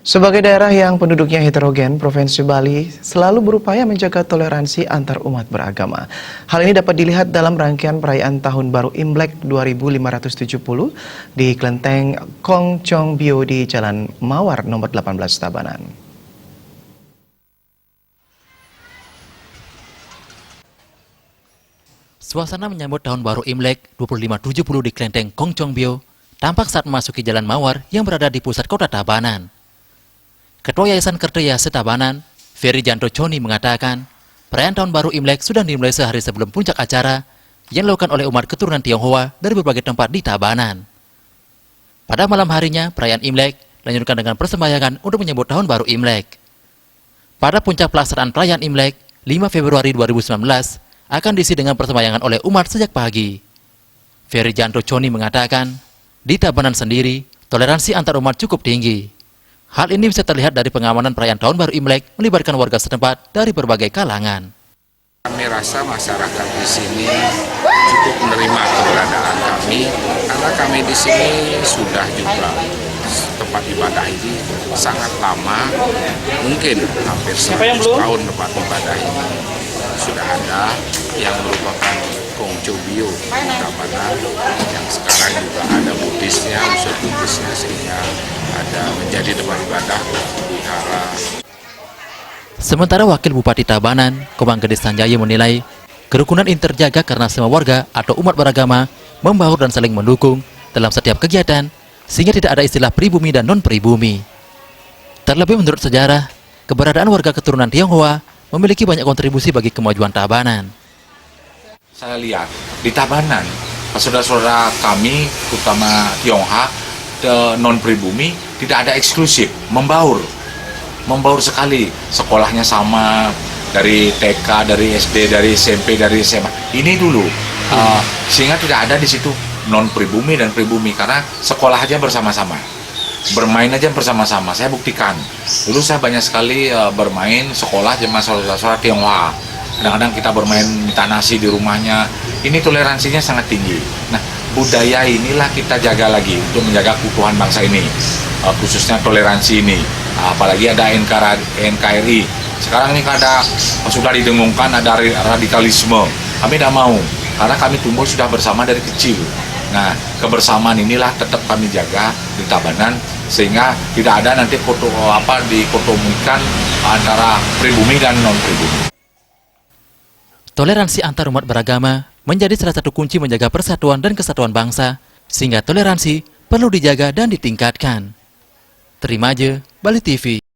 Sebagai daerah yang penduduknya heterogen, Provinsi Bali selalu berupaya menjaga toleransi antar umat beragama. Hal ini dapat dilihat dalam rangkaian perayaan Tahun Baru Imlek 2570 di Kelenteng Kong Chong Bio di Jalan Mawar nomor 18 Tabanan. Suasana menyambut Tahun Baru Imlek 2570 di Kelenteng Kong Chong Bio tampak saat memasuki Jalan Mawar yang berada di pusat kota Tabanan. Ketua Yayasan Kertaya Setabanan, Ferry Janto Choni mengatakan, perayaan Tahun Baru Imlek sudah dimulai sehari sebelum puncak acara yang dilakukan oleh umat keturunan Tionghoa dari berbagai tempat di Tabanan. Pada malam harinya, perayaan Imlek dilanjutkan dengan persembahyangan untuk menyambut Tahun Baru Imlek. Pada puncak pelaksanaan perayaan Imlek, 5 Februari 2019, akan diisi dengan persembahyangan oleh umat sejak pagi. Ferry Janto Choni mengatakan, di Tabanan sendiri, toleransi antar umat cukup tinggi. Hal ini bisa terlihat dari pengamanan perayaan Tahun Baru Imlek melibatkan warga setempat dari berbagai kalangan. Kami rasa masyarakat di sini cukup menerima keberadaan kami karena kami di sini sudah juga tempat ibadah ini sangat lama, mungkin hampir 100 tahun tempat ibadah ini sudah ada yang merupakan Kongco Bio Tabanan yang sekarang juga ada Buddhisnya, unsur Buddhisnya sehingga ada menjadi tempat ibadah wihara. Sementara Wakil Bupati Tabanan, Komang Gede Sanjaya menilai kerukunan ini terjaga karena semua warga atau umat beragama membaur dan saling mendukung dalam setiap kegiatan sehingga tidak ada istilah pribumi dan non-pribumi. Terlebih menurut sejarah, keberadaan warga keturunan Tionghoa memiliki banyak kontribusi bagi kemajuan Tabanan. Saya lihat di Tabanan, saudara-saudara kami, terutama Tionghoa, non-pribumi, tidak ada eksklusif, membaur sekali. Sekolahnya sama, dari TK, dari SD, dari SMP, dari SMA. Ini dulu, sehingga tidak ada di situ non-pribumi dan pribumi, karena sekolah aja bersama-sama. Bermain aja bersama-sama, saya buktikan. Dulu saya banyak sekali bermain sekolah sama saudara-saudara Tionghoa. Kadang-kadang kita bermain minta nasi di rumahnya. Ini toleransinya sangat tinggi. Nah, budaya inilah kita jaga lagi untuk menjaga keutuhan bangsa ini, khususnya toleransi ini. Apalagi ada NKRI. Sekarang ini ada sudah didengungkan ada radikalisme. Kami tidak mau, karena kami tumbuh sudah bersama dari kecil. Nah, kebersamaan inilah tetap kami jaga di Tabanan sehingga tidak ada nanti dikotomikan antara pribumi dan non-pribumi. Toleransi antar umat beragama menjadi salah satu kunci menjaga persatuan dan kesatuan bangsa, sehingga toleransi perlu dijaga dan ditingkatkan. Terimaja, Bali TV.